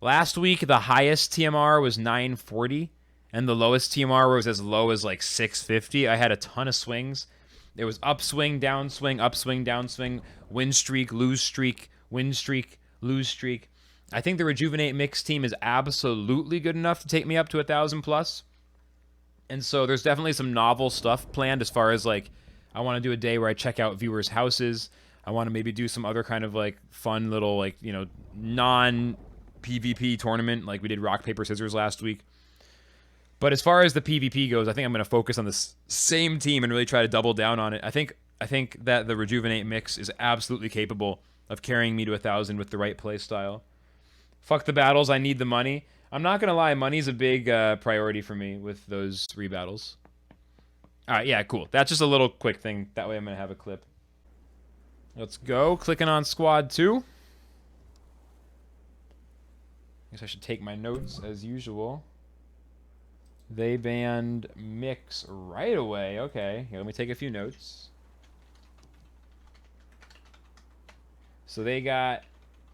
Last week, the highest TMR was 940, and the lowest TMR was as low as like 650. I had a ton of swings. It was upswing, downswing, upswing, downswing, win streak, lose streak, win streak, lose streak. I think the Rejuvinate Myx team is absolutely good enough to take me up to 1,000 plus. And so there's definitely some novel stuff planned as far as like, I want to do a day where I check out viewers' houses. I want to maybe do some other kind of like fun little like, you know, non PvP tournament like we did rock, paper, scissors last week. But as far as the PvP goes, I think I'm going to focus on the same team and really try to double down on it. I think that the Rejuvinate Myx is absolutely capable of carrying me to 1,000 with the right play style. Fuck the battles, I need the money. I'm not going to lie, money's a big priority for me with those 3 battles. Alright, yeah, cool. That's just a little quick thing. That way I'm going to have a clip. Let's go. Clicking on squad 2. Guess I should take my notes as usual. They banned Myx right away. Okay, here, let me take a few notes. So they got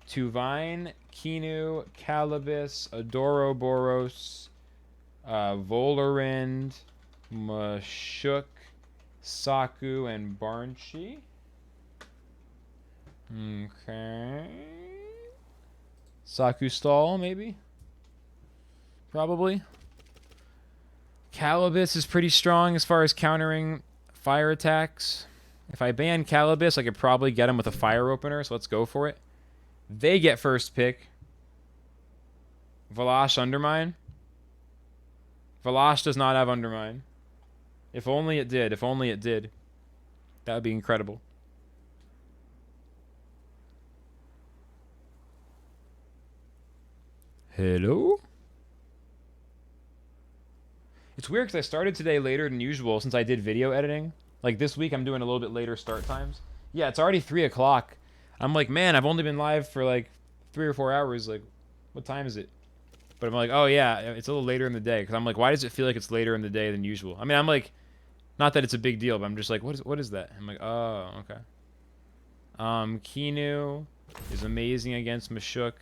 Tuvine, Kinu, Calibus, Adoroboros, Volarind, Mashuk, Saku, and Barnchi. Okay. Saku stall, maybe? Probably. Calibus is pretty strong as far as countering fire attacks. If I ban Calibus, I could probably get him with a fire opener, so let's go for it. They get first pick. Valash Undermine. Valash does not have Undermine. If only it did. If only it did. That would be incredible. Hello? It's weird because I started today later than usual since I did video editing. Like this week I'm doing a little bit later start times. Yeah, it's already 3 o'clock. I'm like, man, I've only been live for like 3 or 4 hours. Like, what time is it? But I'm like, oh yeah, it's a little later in the day. Because I'm like, why does it feel like it's later in the day than usual? I mean, I'm like, not that it's a big deal, but I'm just like, what is that? I'm like, oh, okay. Kinu is amazing against Mashuk.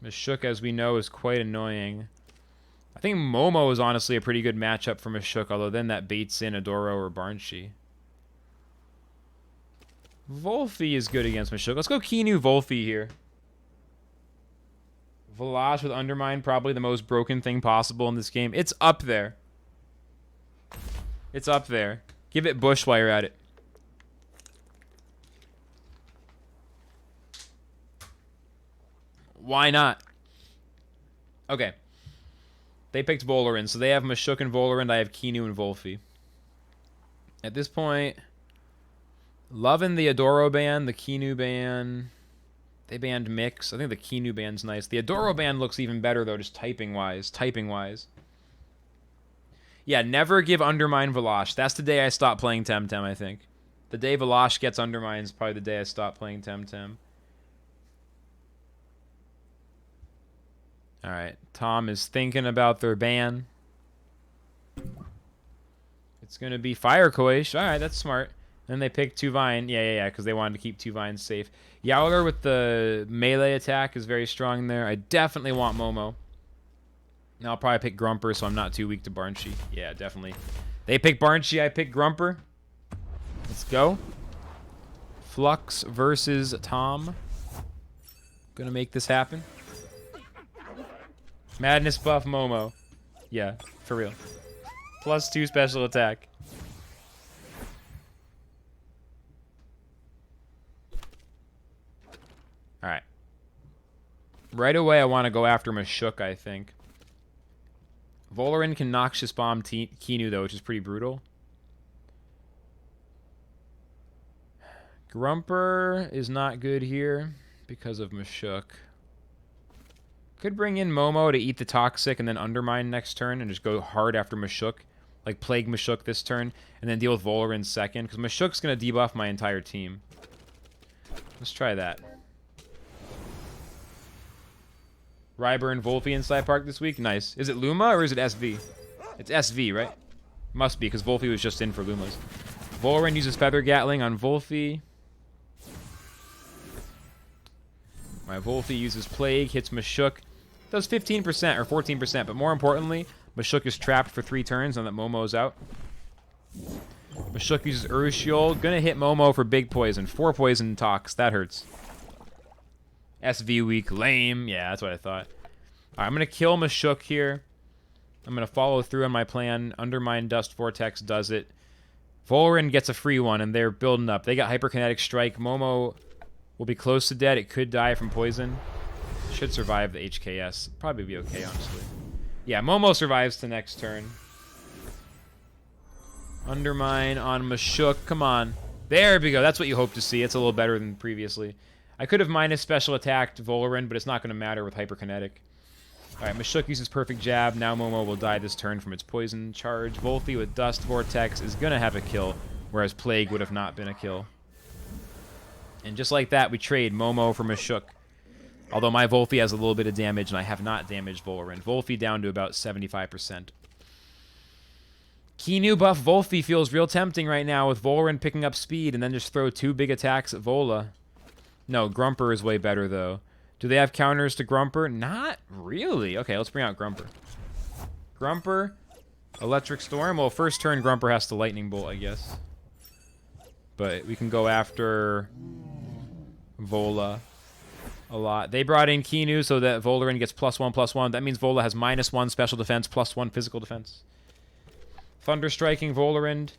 Mashuk, as we know, is quite annoying. I think Momo is honestly a pretty good matchup for Mashuk, although then that baits in Adoro or Barnchi. Volfi is good against Mashuk. Let's go Kinu Volfi here. Valash with Undermine, probably the most broken thing possible in this game. It's up there. It's up there. Give it Bush while you're at it. Why not? Okay. They picked Volarind, so they have Mashuk and Volarind. I have Kinu and Volfi. At this point, loving the Adoro ban, the Kinu ban. They banned Myx. I think the Kinu ban's nice. The Adoro ban looks even better, though, just typing-wise. Typing-wise. Yeah, never give Undermine Valash. That's the day I stop playing TemTem, I think. The day Valash gets Undermine is probably the day I stop playing TemTem. Alright, Tom is thinking about their ban. It's going to be Fire Koish. Alright, that's smart. Then they picked Tuvine. Yeah, because they wanted to keep Tuvine safe. Yowler with the melee attack is very strong there. I definitely want Momo. Now I'll probably pick Grumper, so I'm not too weak to Barnchi. Yeah, definitely. They pick Barnchi, I pick Grumper. Let's go. Flux versus Tom. Gonna make this happen. Madness buff Momo. Yeah, for real. +2 special attack. Alright. Right away, I want to go after Mashuk, I think. Volarind can Noxious Bomb Kinu, though, which is pretty brutal. Grumper is not good here because of Mashuk. Could bring in Momo to eat the Toxic and then Undermine next turn and just go hard after Mashuk. Like, Plague Mashuk this turn and then deal with Volarind second. Because Mashuk's going to debuff my entire team. Let's try that. Ryburn Volpi in Sly Park this week? Nice. Is it Luma or is it SV? It's SV, right? Must be, because Volpi was just in for Lumas. Volarind uses Feather Gatling on Volpi. My Volthy uses Plague, hits Mashuk, does 15% or 14%, but more importantly, Mashuk is trapped for 3 turns and that Momo's out. Mashuk uses Urshiol, gonna hit Momo for big poison. 4 poison Tox, that hurts. SV weak, lame. Yeah, that's what I thought. Alright, I'm gonna kill Mashuk here. I'm gonna follow through on my plan. Undermine Dust Vortex does it. Volorin gets a free one, and they're building up. They got Hyperkinetic Strike. Momo will be close to dead. It could die from poison. Should survive the HKS. Probably be okay, honestly. Yeah, Momo survives to next turn. Undermine on Mashuk. Come on. There we go. That's what you hope to see. It's a little better than previously. I could have minus special attacked Volorin, but it's not going to matter with Hyperkinetic. Alright, Mashuk uses Perfect Jab. Now Momo will die this turn from its poison charge. Volthy with Dust Vortex is going to have a kill, whereas Plague would have not been a kill. And just like that, we trade Momo for Mashuk. Although my Volthy has a little bit of damage, and I have not damaged Volorin. Volthy down to about 75%. Keenu buff Volthy feels real tempting right now with Volorin picking up speed and then just throw 2 big attacks at Vola. No, Grumper is way better, though. Do they have counters to Grumper? Not really. Okay, let's bring out Grumper. Grumper, Electric Storm. Well, first turn, Grumper has to Lightning Bolt, I guess. But we can go after Vola a lot. They brought in Keenu so that Volorin gets +1/+1. That means Vola has -1 special defense, +1 physical defense. Thunder Striking Volorin.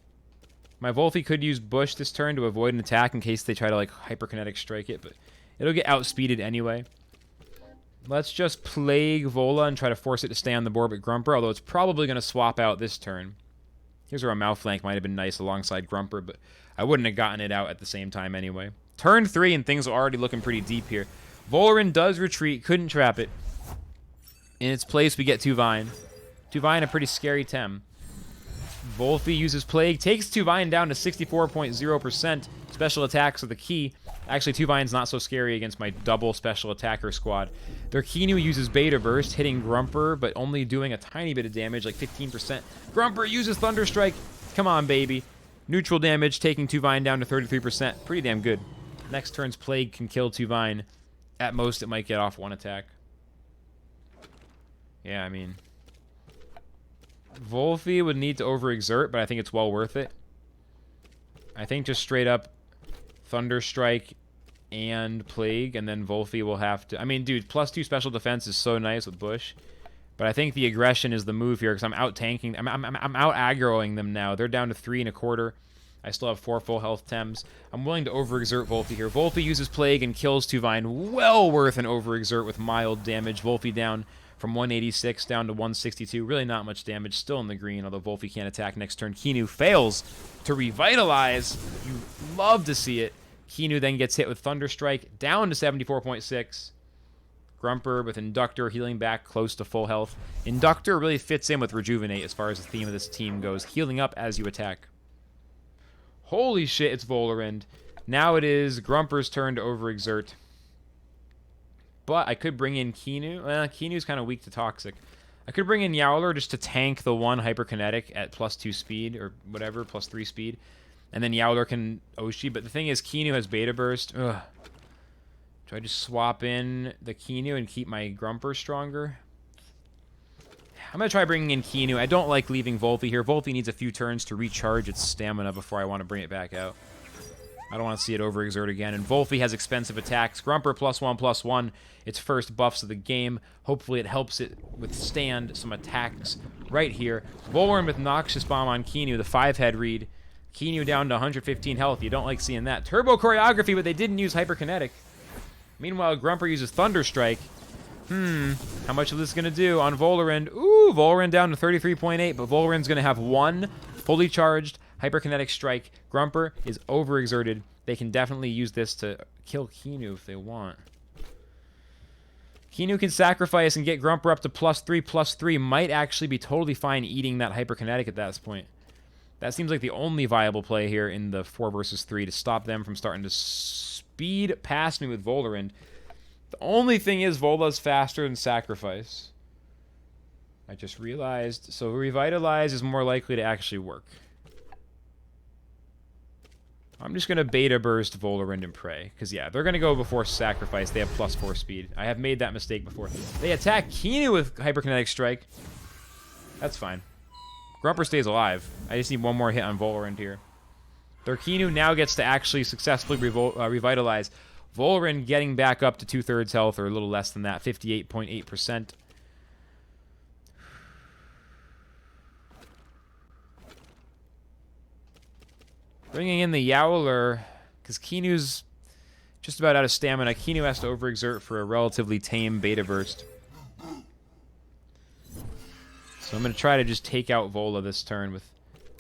My Volthy could use Bush this turn to avoid an attack in case they try to, like, Hyperkinetic Strike it, but it'll get outspeeded anyway. Let's just Plague Vola and try to force it to stay on the board with Grumper, although it's probably going to swap out this turn. Here's where a Malflank might have been nice alongside Grumper, but I wouldn't have gotten it out at the same time anyway. Turn 3 and things are already looking pretty deep here. Volorin does retreat, couldn't trap it. In its place, we get Tuvine. Tuvine, a pretty scary Tem. Volthy uses Plague, takes Tuvine down to 64.0%. Special attacks are the key. Actually, Tuvine's not so scary against my double special attacker squad. Their Keenu uses Beta Burst, hitting Grumper, but only doing a tiny bit of damage, like 15%. Grumper uses Thunder Strike. Come on, baby. Neutral damage, taking Tuvine down to 33%. Pretty damn good. Next turn's Plague can kill Tuvine. At most, it might get off 1 attack. Yeah, I mean... Volthy would need to overexert, but I think it's well worth it. I think just straight up Thunder Strike and Plague, and then Volthy will have to... I mean, dude, +2 special defense is so nice with Bush. But I think the aggression is the move here, because I'm out-tanking... I'm out-aggroing them now. They're down to 3.25. I still have 4 full health Tems. I'm willing to overexert Volthy here. Volthy uses Plague and kills Tuvine. Well worth an overexert with mild damage. Volthy down from 186 down to 162. Really not much damage. Still in the green, although Volthy can't attack next turn. Keenu fails to revitalize. You love to see it. Keenu then gets hit with Thunder Strike, down to 74.6. Grumper with Inductor healing back close to full health. Inductor really fits in with Rejuvenate as far as the theme of this team goes. Healing up as you attack. Holy shit, it's Volorin. Now it is Grumper's turn to overexert. But I could bring in Keenu. Keenu's kind of weak to Toxic. I could bring in Yowler just to tank the 1 Hyperkinetic at +2 speed, or whatever, +3 speed. And then Yowler can Oshi. But the thing is, Keenu has Beta Burst. Ugh. Do I just swap in the Keenu and keep my Grumper stronger? I'm going to try bringing in Keenu. I don't like leaving Volthy here. Volthy needs a few turns to recharge its stamina before I want to bring it back out. I don't want to see it overexert again. And Volthy has expensive attacks. Grumper +1/+1. Its first buffs of the game. Hopefully it helps it withstand some attacks right here. Volorin with Noxious Bomb on Keenu, the 5-head read. Keenu down to 115 health. You don't like seeing that. Turbo Choreography, but they didn't use Hyperkinetic. Meanwhile, Grumper uses Thunder Strike. How much is this going to do on Volorin? Ooh, Volorin down to 33.8, but Volorin's going to have 1 fully charged Hyperkinetic Strike. Grumper is overexerted. They can definitely use this to kill Keenu if they want. Keenu can sacrifice and get Grumper up to +3/+3. Might actually be totally fine eating that Hyperkinetic at that point. That seems like the only viable play here in the 4 versus 3 to stop them from starting to speed past me with Volorin. The only thing is Vola's faster than Sacrifice. I just realized. So Revitalize is more likely to actually work. I'm just going to beta burst Volorend and pray. Because, yeah, they're going to go before sacrifice. They have +4 speed. I have made that mistake before. They attack Keanu with Hyperkinetic Strike. That's fine. Grumper stays alive. I just need one more hit on Volorend here. Their Keanu now gets to actually successfully revitalize. Volorend getting back up to 2/3 health, or a little less than that, 58.8%. Bringing in the Yowler, because Kinu's just about out of stamina. Kinu has to overexert for a relatively tame beta burst. So I'm going to try to just take out Vola this turn with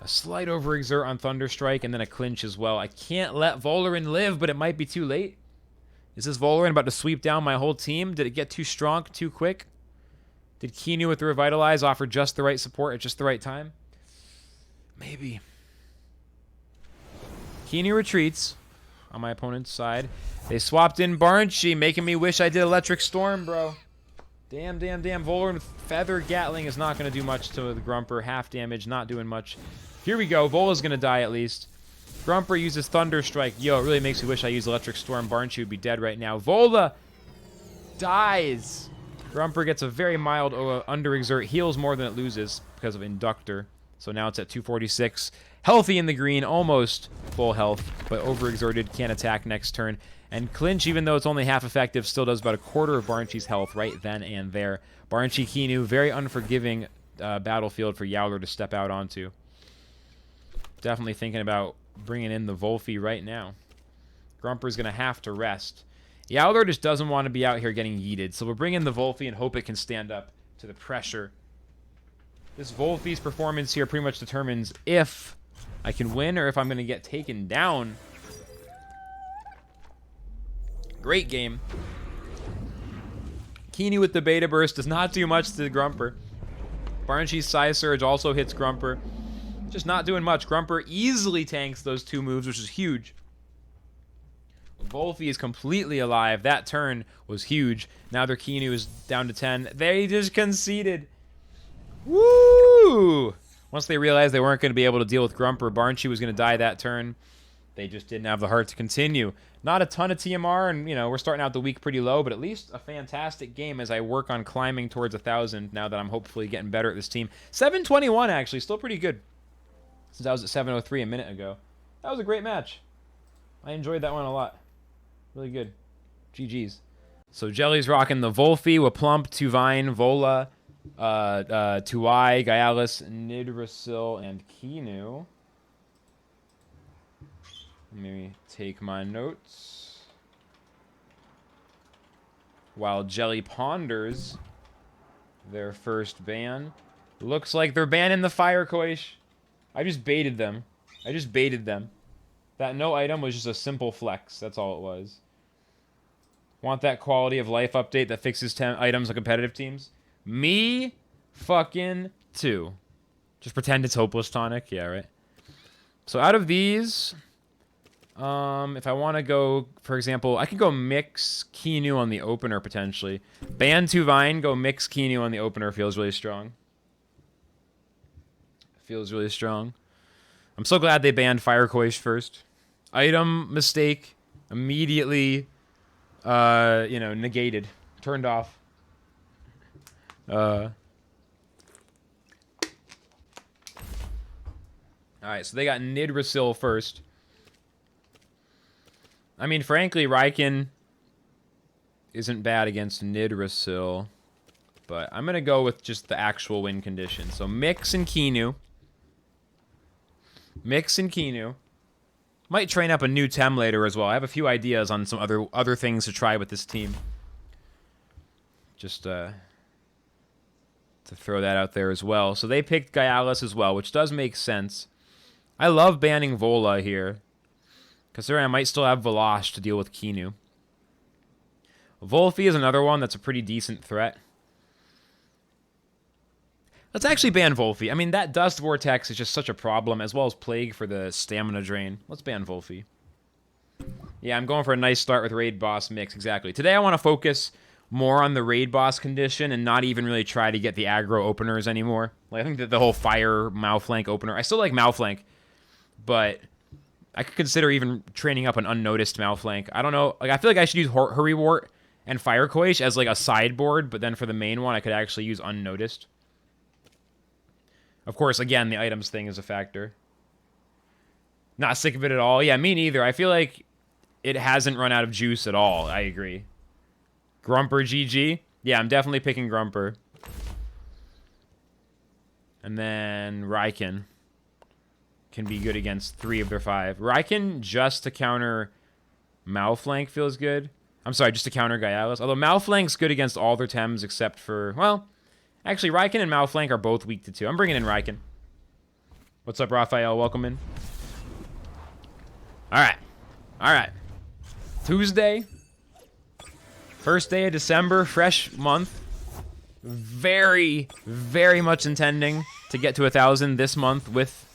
a slight overexert on Thunderstrike and then a clinch as well. I can't let Volorend live, but it might be too late. Is this Volorend about to sweep down my whole team? Did it get too strong too quick? Did Kinu with the Revitalize offer just the right support at just the right time? Maybe. Kinu retreats on my opponent's side. They swapped in Barnchy, making me wish I did Electric Storm, bro. Damn, damn, damn. Volorend with Feather Gatling is not going to do much to the Grumper. Half damage, not doing much. Here we go. Vola's going to die at least. Grumper uses Thunder Strike. Yo, it really makes me wish I used Electric Storm. Barnchy would be dead right now. Vola dies. Grumper gets a very mild underexert. Heals more than it loses because of Inductor. So now it's at 246. Healthy in the green, almost full health, but overexerted, can't attack next turn. And Clinch, even though it's only half effective, still does about a quarter of Barnchy's health right then and there. Barnchy Kinu, very unforgiving battlefield for Yowler to step out onto. Definitely thinking about bringing in the Volphy right now. Grumper's going to have to rest. Yowler just doesn't want to be out here getting yeeted, so we'll bring in the Volphy and hope it can stand up to the pressure. This Volphy's performance here pretty much determines if I can win or if I'm going to get taken down. Great game. Kinu with the Beta Burst does not do much to the Grumper. Barnchy's Psy Surge also hits Grumper. Just not doing much. Grumper easily tanks those two moves, which is huge. Volphy is completely alive. That turn was huge. Now their Kinu is down to 10. They just conceded. Woo! Once they realized they weren't going to be able to deal with Grumper, Barnchy was going to die that turn. They just didn't have the heart to continue. Not a ton of TMR, and, you know, we're starting out the week pretty low, but at least a fantastic game as I work on climbing towards 1,000 now that I'm hopefully getting better at this team. 721, actually. Still pretty good. Since I was at 703 a minute ago. That was a great match. I enjoyed that one a lot. Really good. GG's. So Jelly's rocking the Volphy, Waplump, Tuvine, Vola, Tuai, Gyalis, Nidrasil, and Kinu. Let me take my notes. While Jelly ponders their first ban. Looks like they're banning the Fire Koish. I just baited them. I just baited them. That no item was just a simple flex. That's all it was. Want that quality of life update that fixes 10 items on competitive teams? Me fucking too. Just pretend it's Hopeless Tonic. Yeah, right. So out of these, if I want to go, for example, I could go Myx Kinu on the opener potentially. Ban Tuvine, go Myx Kinu on the opener feels really strong. Feels really strong. I'm so glad they banned Fire Koish first. Item mistake immediately, you know, negated, turned off. All right, so they got Nidrasil first. I mean, frankly, Raiken isn't bad against Nidrasil, but I'm gonna go with just the actual win condition. So Myx and Kinu. Myx and Kinu. Might train up a new Tem later as well. I have a few ideas on some other things to try with this team. Just to throw that out there as well. So they picked Gyalis as well, which does make sense. I love banning Vola here, considering I might still have Velosh to deal with Kinu. Volphy is another one that's a pretty decent threat. Let's actually ban Volphy. I mean, that Dust Vortex is just such a problem, as well as Plague for the stamina drain. Let's ban Volphy. Yeah, I'm going for a nice start with Raid Boss Myx, exactly. Today I want to focus more on the Raid Boss condition and not even really try to get the aggro openers anymore. Like, I think that the whole Fire Malflank opener... I still like Malflank, but I could consider even training up an unnoticed Malflank. I don't know. Like, I feel like I should use Hurry Wart and Fire Quaish as like a sideboard, but then for the main one, I could actually use unnoticed. Of course, again, the items thing is a factor. Not sick of it at all. Yeah, me neither. I feel like it hasn't run out of juice at all. I agree. Grumper GG. Yeah, I'm definitely picking Grumper. And then Raiken can be good against 3 of their 5. Raiken just to counter Malflank feels good. I'm sorry, just to counter Gaialis. Although Malflank's good against all their Tems except for... Well, actually, Raiken and Malflank are both weak to 2. I'm bringing in Raiken. What's up, Raphael? Welcome in. Alright. Alright. Tuesday. First day of December. Fresh month. Very, very much intending to get to 1,000 this month with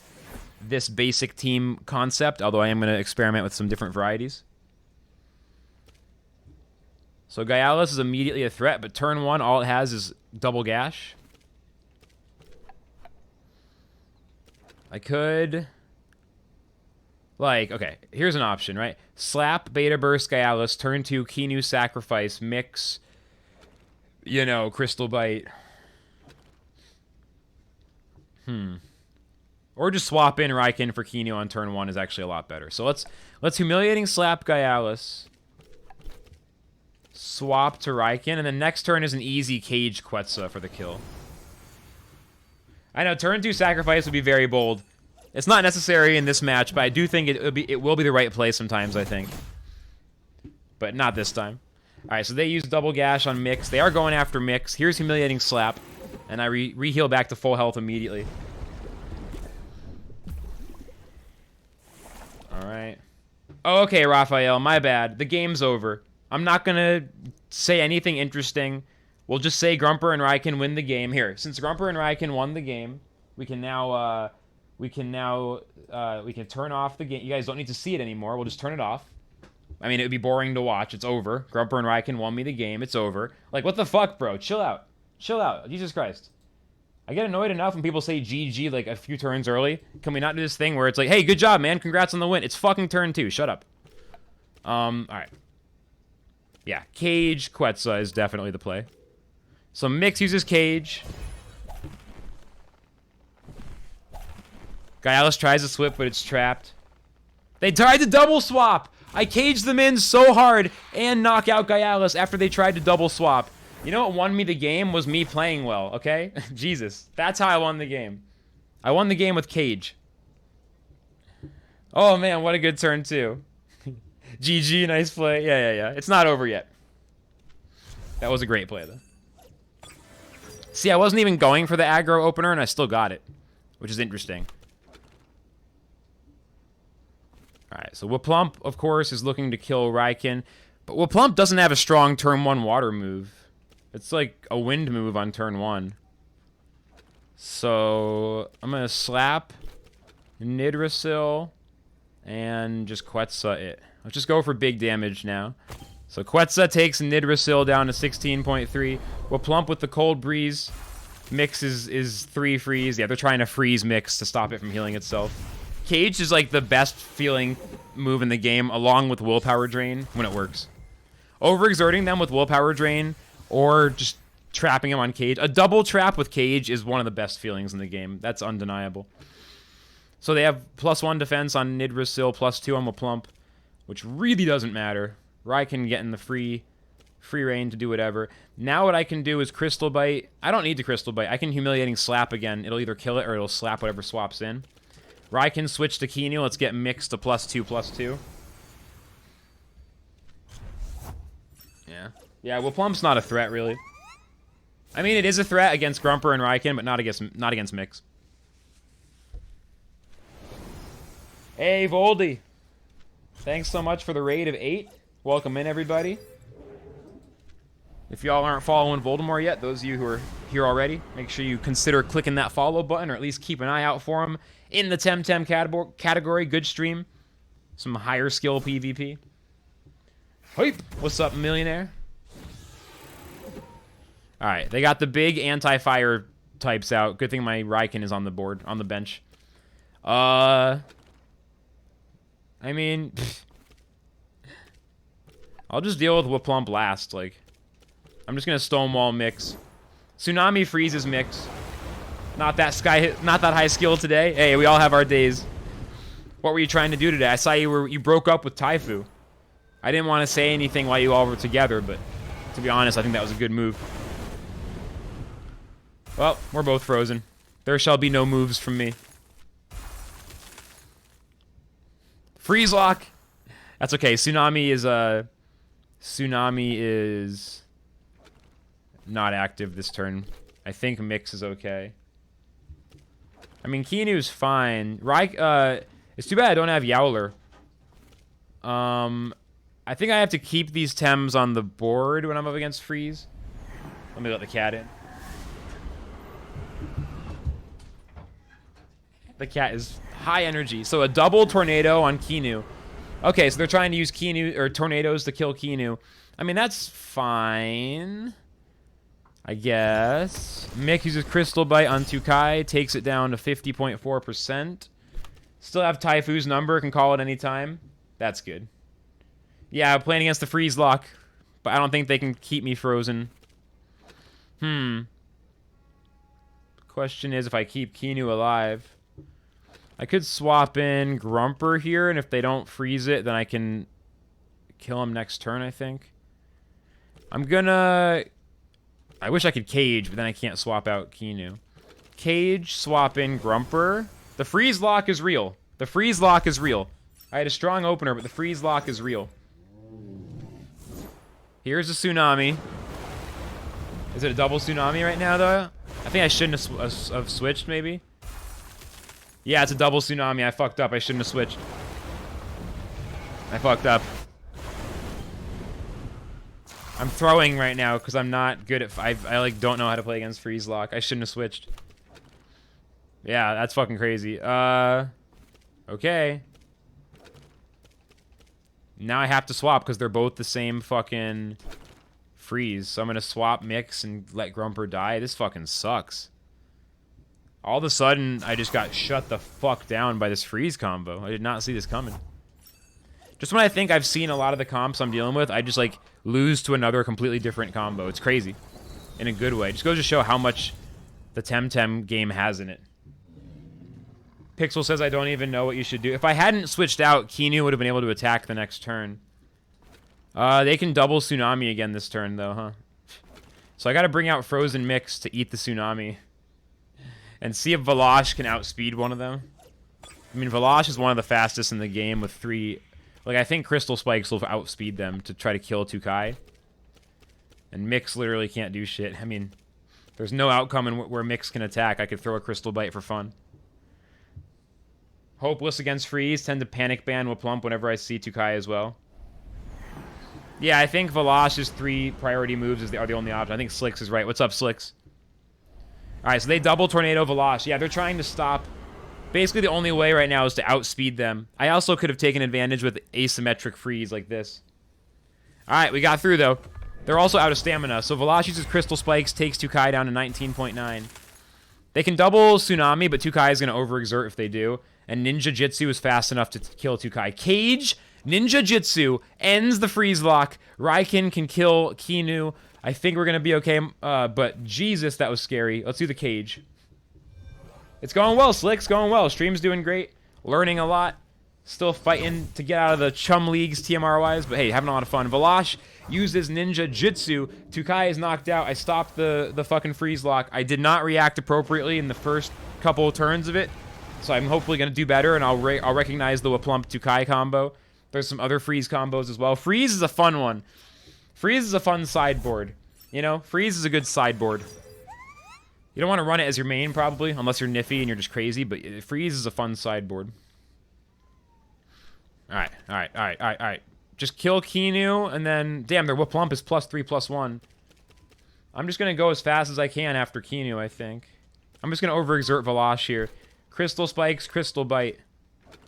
this basic team concept, although I am going to experiment with some different varieties. So Gaialis is immediately a threat, but turn 1, all it has is double gash. I could... Like, okay, here's an option, right? Slap, Beta Burst, Gaialis, turn 2, Keenu, Sacrifice, Myx, you know, Crystal Bite. Or just swap in Raiken for Keenu on turn 1 is actually a lot better. So let's Humiliating Slap Gaialis. Swap to Raiken, and then next turn is an easy Cage Quetza for the kill. I know, turn 2 Sacrifice would be very bold. It's not necessary in this match, but I do think it will be the right play sometimes, I think. But not this time. Alright, so they use double gash on Myx. They are going after Myx. Here's Humiliating Slap. And I re-heal back to full health immediately. Alright. Oh, okay, Raphael, my bad. The game's over. I'm not gonna say anything interesting. We'll just say Grumper and Raiken win the game. Here, since Grumper and Raiken won the game, we can now turn off the game. You guys don't need to see it anymore. We'll just turn it off. I mean, it would be boring to watch. It's over. Grumper and Raiken won me the game. It's over. Like, what the fuck, bro? Chill out. Chill out. Jesus Christ. I get annoyed enough when people say GG like a few turns early. Can we not do this thing where it's like, hey, good job, man. Congrats on the win. It's fucking turn 2. Shut up. Alright. Yeah, Cage Quetza is definitely the play. So Myx uses Cage. Gaialis tries to swip, but it's trapped. They tried to double swap! I caged them in so hard and knock out Gaialis after they tried to double swap. You know what won me the game was me playing well, okay? Jesus. That's how I won the game. I won the game with Cage. Oh man, what a good turn too. GG, nice play. Yeah. It's not over yet. That was a great play though. See, I wasn't even going for the aggro opener and I still got it, which is interesting. Alright, so Waplump, of course, is looking to kill Raiken. But Waplump doesn't have a strong turn 1 water move. It's like a wind move on turn 1. So, I'm going to slap Nidrasil and just Quetza it. Let's just go for big damage now. So Quetza takes Nidrasil down to 16.3. Waplump with the Cold Breeze. Myx is 3 freeze. Yeah, they're trying to freeze Myx to stop it from healing itself. Cage is like the best feeling move in the game, along with Willpower Drain when it works. Overexerting them with Willpower Drain or just trapping them on Cage. A double trap with Cage is one of the best feelings in the game. That's undeniable. So they have +1 defense on Nidrasil, +2 on Waplump, which really doesn't matter. Raiken getting the free reign to do whatever. Now what I can do is Crystal Bite. I don't need to Crystal Bite. I can Humiliating Slap again. It'll either kill it or it'll slap whatever swaps in. Raiken switch to Keenu. Let's get Myx to +2/+2. Yeah, Waplump's not a threat, really. I mean, it is a threat against Grumper and Raiken, but not against Myx. Hey, Voldy. Thanks so much for the raid of 8. Welcome in, everybody. If y'all aren't following Voldemort yet, those of you who are here already, make sure you consider clicking that follow button, or at least keep an eye out for him in the TemTem category. Good stream. Some higher skill PvP. Hype! What's up, millionaire? Alright, they got the big anti-fire types out. Good thing my Raiken is on the board, on the bench. I mean, I'll just deal with Whiplump last. Like, I'm just gonna Stonewall Myx. Tsunami freezes Myx. Not that high skill today. Hey, we all have our days. What were you trying to do today? I saw you broke up with Taifu. I didn't want to say anything while you all were together, but to be honest, I think that was a good move. Well, we're both frozen. There shall be no moves from me. Freeze lock. That's okay. Tsunami is not active this turn. I think Myx is okay. I mean, Kiinu's fine. It's too bad I don't have Yowler. I think I have to keep these Tems on the board when I'm up against Freeze. Let me let the cat in. The cat is high energy. So a double tornado on Kiinu. Okay, so they're trying to use Kiinu or tornadoes to kill Kiinu. I mean, that's fine, I guess. Mick uses Crystal Bite on Tukai, takes it down to 50.4%. Still have Taifu's number, can call it any time. That's good. Yeah, I'm playing against the freeze lock, but I don't think they can keep me frozen. Question is if I keep Kiinu alive. I could swap in Grumper here, and if they don't freeze it, then I can kill him next turn, I think. I'm gonna... I wish I could Cage, but then I can't swap out Kiinu. Cage, swap in Grumper. The freeze lock is real. The freeze lock is real. I had a strong opener, but the freeze lock is real. Here's a Tsunami. Is it a double Tsunami right now, though? I think I shouldn't have switched, maybe. Yeah, it's a double Tsunami. I fucked up. I shouldn't have switched. I fucked up. I'm throwing right now because I'm not good at... I like don't know how to play against freeze lock. I shouldn't have switched. Yeah, that's fucking crazy. Okay. Now I have to swap because they're both the same fucking freeze. So I'm gonna swap Myx and let Grumper die. This fucking sucks. All of a sudden, I just got shut the fuck down by this freeze combo. I did not see this coming. Just when I think I've seen a lot of the comps I'm dealing with, I just, like, lose to another completely different combo. It's crazy. In a good way. Just goes to show how much the TemTem game has in it. Pixel says I don't even know what you should do. If I hadn't switched out, Kiinu would have been able to attack the next turn. They can double Tsunami again this turn, though, huh? So I gotta bring out Frozen Myx to eat the Tsunami. And see if Velosh can outspeed one of them. I mean, Velosh is one of the fastest in the game with 3... Like, I think Crystal Spikes will outspeed them to try to kill Tukai. And Myx literally can't do shit. I mean, there's no outcome in where Myx can attack. I could throw a Crystal Bite for fun. Hopeless against Freeze. Tend to panic ban Whiplump whenever I see Tukai as well. Yeah, I think Velosh's 3 priority moves are the only option. I think Slicks is right. What's up, Slicks? Alright, so they double Tornado Velosh. Yeah, they're trying to stop. Basically, the only way right now is to outspeed them. I also could have taken advantage with asymmetric freeze like this. Alright, we got through, though. They're also out of stamina, so Velosh uses Crystal Spikes, takes Tukai down to 19.9. They can double Tsunami, but Tukai is going to overexert if they do. And Ninja Jitsu is fast enough to kill Tukai. Cage, Ninja Jitsu, ends the freeze lock. Raikin can kill Kiinu. I think we're going to be okay, but Jesus, that was scary. Let's do the Cage. It's going well, Slick's going well. Stream's doing great. Learning a lot. Still fighting to get out of the chum leagues TMR-wise, but hey, having a lot of fun. Velosh uses Ninja Jitsu. Tukai is knocked out. I stopped the fucking freeze lock. I did not react appropriately in the first couple of turns of it, so I'm hopefully going to do better, and I'll recognize the Whiplump Tukai combo. There's some other freeze combos as well. Freeze is a fun one. Freeze is a fun sideboard. You know, Freeze is a good sideboard. You don't want to run it as your main, probably, unless you're Niffy and you're just crazy, but Freeze is a fun sideboard. Alright. Just kill Kiinu, and then... Damn, their Whiplump is +3/+1. I'm just going to go as fast as I can after Kiinu, I think. I'm just going to overexert Velosh here. Crystal Spikes, Crystal Bite.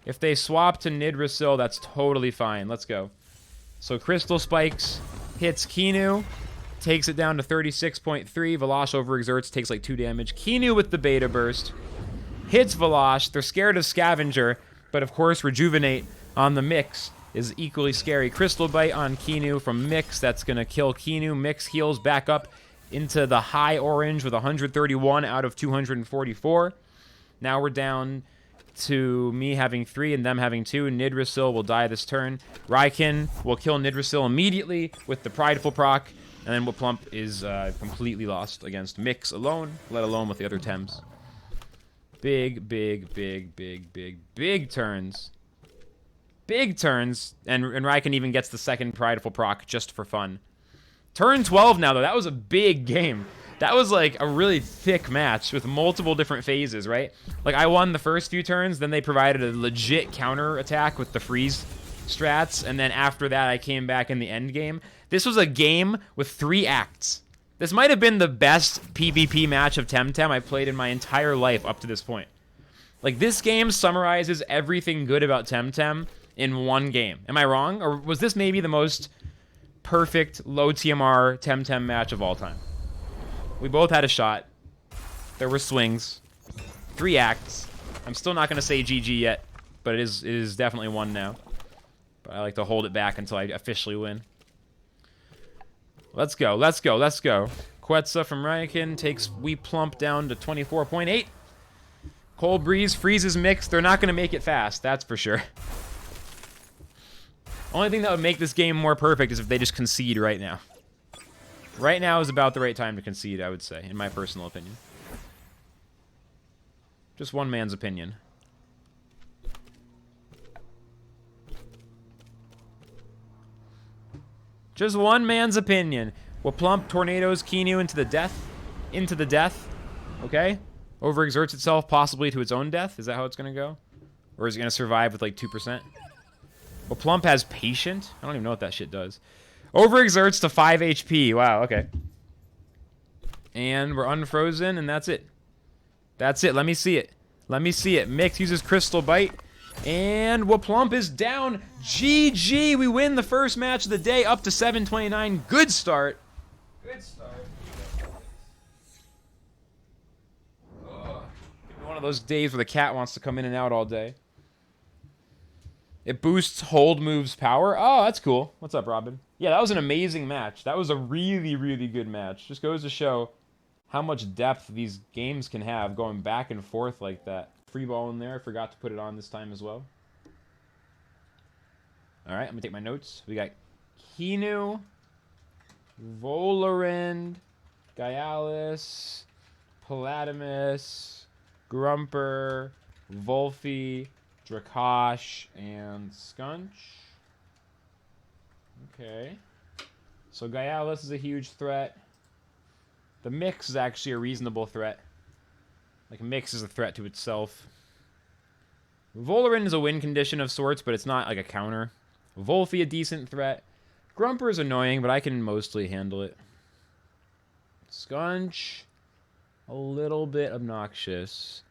If they swap to Nidrasil, that's totally fine. Let's go. So Crystal Spikes hits Kiinu, takes it down to 36.3. Velosh overexerts, takes like 2 damage. Kiinu with the Beta Burst hits Velosh. They're scared of Scavenger, but of course Rejuvinate on the Myx is equally scary. Crystal Bite on Kinu from Myx. That's going to kill Kinu. Myx heals back up into the high orange with 131 out of 244. Now we're down to me having 3 and them having 2. Nidrasil will die this turn. Raikin will kill Nidrasil immediately with the Prideful proc. And then Waplump is completely lost against Myx alone, let alone with the other Tems. Big turns. Big turns. And Raikin even gets the second Prideful proc just for fun. Turn 12 now, though. That was a big game. That was like a really thick match with multiple different phases, right? Like, I won the first few turns, then they provided a legit counter attack with the freeze strats, and then after that, I came back in the end game. This was a game with 3 acts. This might have been the best PvP match of TemTem I've played in my entire life up to this point. Like, this game summarizes everything good about TemTem in one game. Am I wrong? Or was this maybe the most perfect low TMR TemTem match of all time? We both had a shot. There were swings. 3 acts. I'm still not going to say GG yet, but it is definitely one now. But I like to hold it back until I officially win. Let's go. Quetza from Raikin takes Weplump down to 24.8. Cold Breeze freezes Myx. They're not going to make it fast, that's for sure. Only thing that would make this game more perfect is if they just concede right now. Right now is about the right time to concede, I would say, in my personal opinion. Just one man's opinion. Just one man's opinion. Waplump tornadoes Kinu into the death. Into the death. Okay? Overexerts itself possibly to its own death. Is that how it's going to go? Or is it going to survive with like 2%? Waplump has patient. I don't even know what that shit does. Overexerts to 5 HP. Wow, okay. And we're unfrozen, and that's it. That's it. Let me see it. Let me see it. Myx uses Crystal Bite. And Waplump is down. GG. We win the first match of the day up to 729. Good start. Good start. Ugh. One of those days where the cat wants to come in and out all day. It boosts hold moves power. Oh, that's cool. What's up, Robin? Yeah, that was an amazing match. That was a really, really good match. Just goes to show how much depth these games can have going back and forth like that. Free ball in there. I forgot to put it on this time as well. All right, I'm going to take my notes. We got Kinu, Volarind, Gyalis, Paladimus, Grumper, Volphy, Dracosh, and Skunch. Okay. So Gyalis is a huge threat. The Myx is actually a reasonable threat. Like, Myx is a threat to itself. Volarind is a win condition of sorts, but it's not like a counter. Volphy, a decent threat. Grumper is annoying, but I can mostly handle it. Skunch, a little bit obnoxious.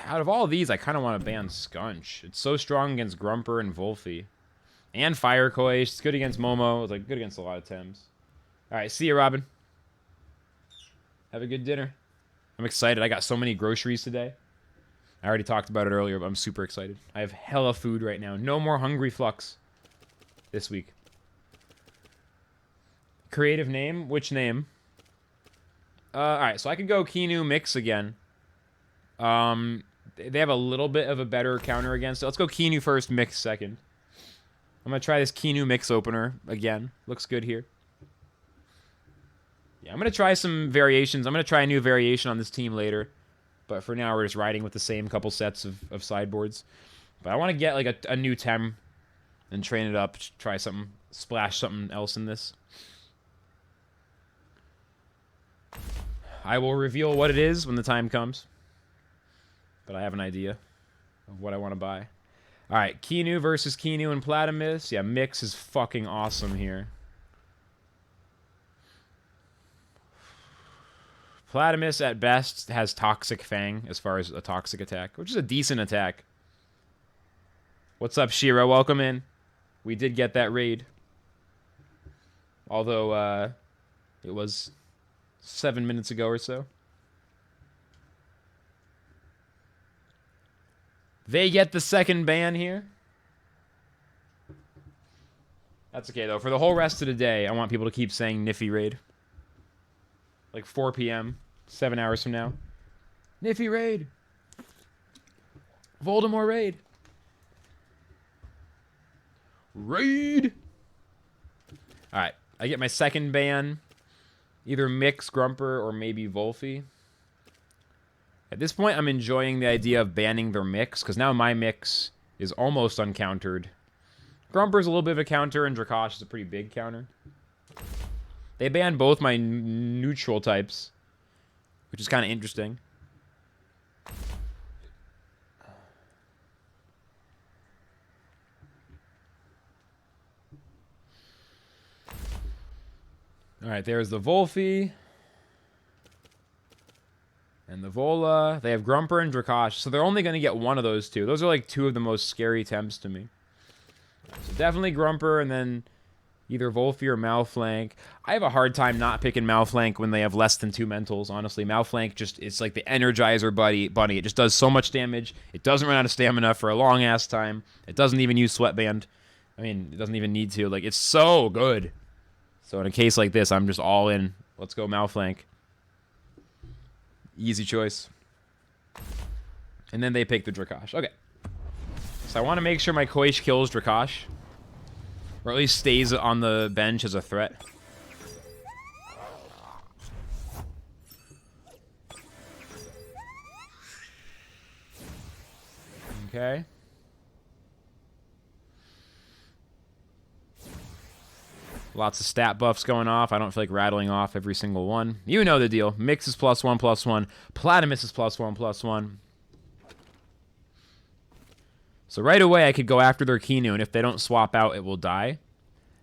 Out of all of these, I kind of want to ban Skunch. It's so strong against Grumper and Volphy. And Firecoy. It's good against Momo. It's like good against a lot of Tems. Alright, see you, Robin. Have a good dinner. I'm excited. I got so many groceries today. I already talked about it earlier, but I'm super excited. I have hella food right now. No more Hungry Flux this week. Creative name? Which name? Alright, so I could go Kinu Myx again. They have a little bit of a better counter against it. Let's go Kinu first, Myx second. I'm going to try this Kinu Myx opener again. Looks good here. Yeah, I'm going to try some variations. I'm going to try a new variation on this team later. But for now, we're just riding with the same couple sets of sideboards. But I want to get like a new Tem and train it up. Try something, splash something else in this. I will reveal what it is when the time comes. But I have an idea of what I want to buy. Alright, Kinu versus Kinu and Platimus. Yeah, Myx is fucking awesome here. Platimus, at best, has Toxic Fang as far as a toxic attack, which is a decent attack. What's up, Shira? Welcome in. We did get that raid. Although, it was 7 minutes ago or so. They get the second ban here. That's okay, though. For the whole rest of the day, I want people to keep saying Niffy Raid. Like 4 p.m., 7 hours from now. Niffy Raid. Voldemort Raid. Raid. Alright, I get my second ban. Either Myx, Grumper, or maybe Volphy. At this point, I'm enjoying the idea of banning their Myx, because now my Myx is almost uncountered. Grumper's a little bit of a counter, and Dracosh is a pretty big counter. They banned both my neutral types, which is kind of interesting. Alright, there's the Volphy. And the Vola. They have Grumper and Dracosh, so they're only going to get one of those two. Those are like two of the most scary temps to me. So definitely Grumper, and then either Volphy or Malflank. I have a hard time not picking Malflank when they have less than 2 mentals, honestly. Malflank just, it's like the Energizer bunny. It just does so much damage. It doesn't run out of stamina for a long-ass time. It doesn't even use Sweatband. I mean, it doesn't even need to. Like, it's so good. So in a case like this, I'm just all in. Let's go Malflank. Easy choice. And then they pick the Dracosh. Okay. So I want to make sure my Koish kills Dracosh. Or at least stays on the bench as a threat. Okay. Lots of stat buffs going off. I don't feel like rattling off every single one. You know the deal. Myx is +1/+1. Platimus is +1/+1. So right away, I could go after their Kinu, and if they don't swap out, it will die.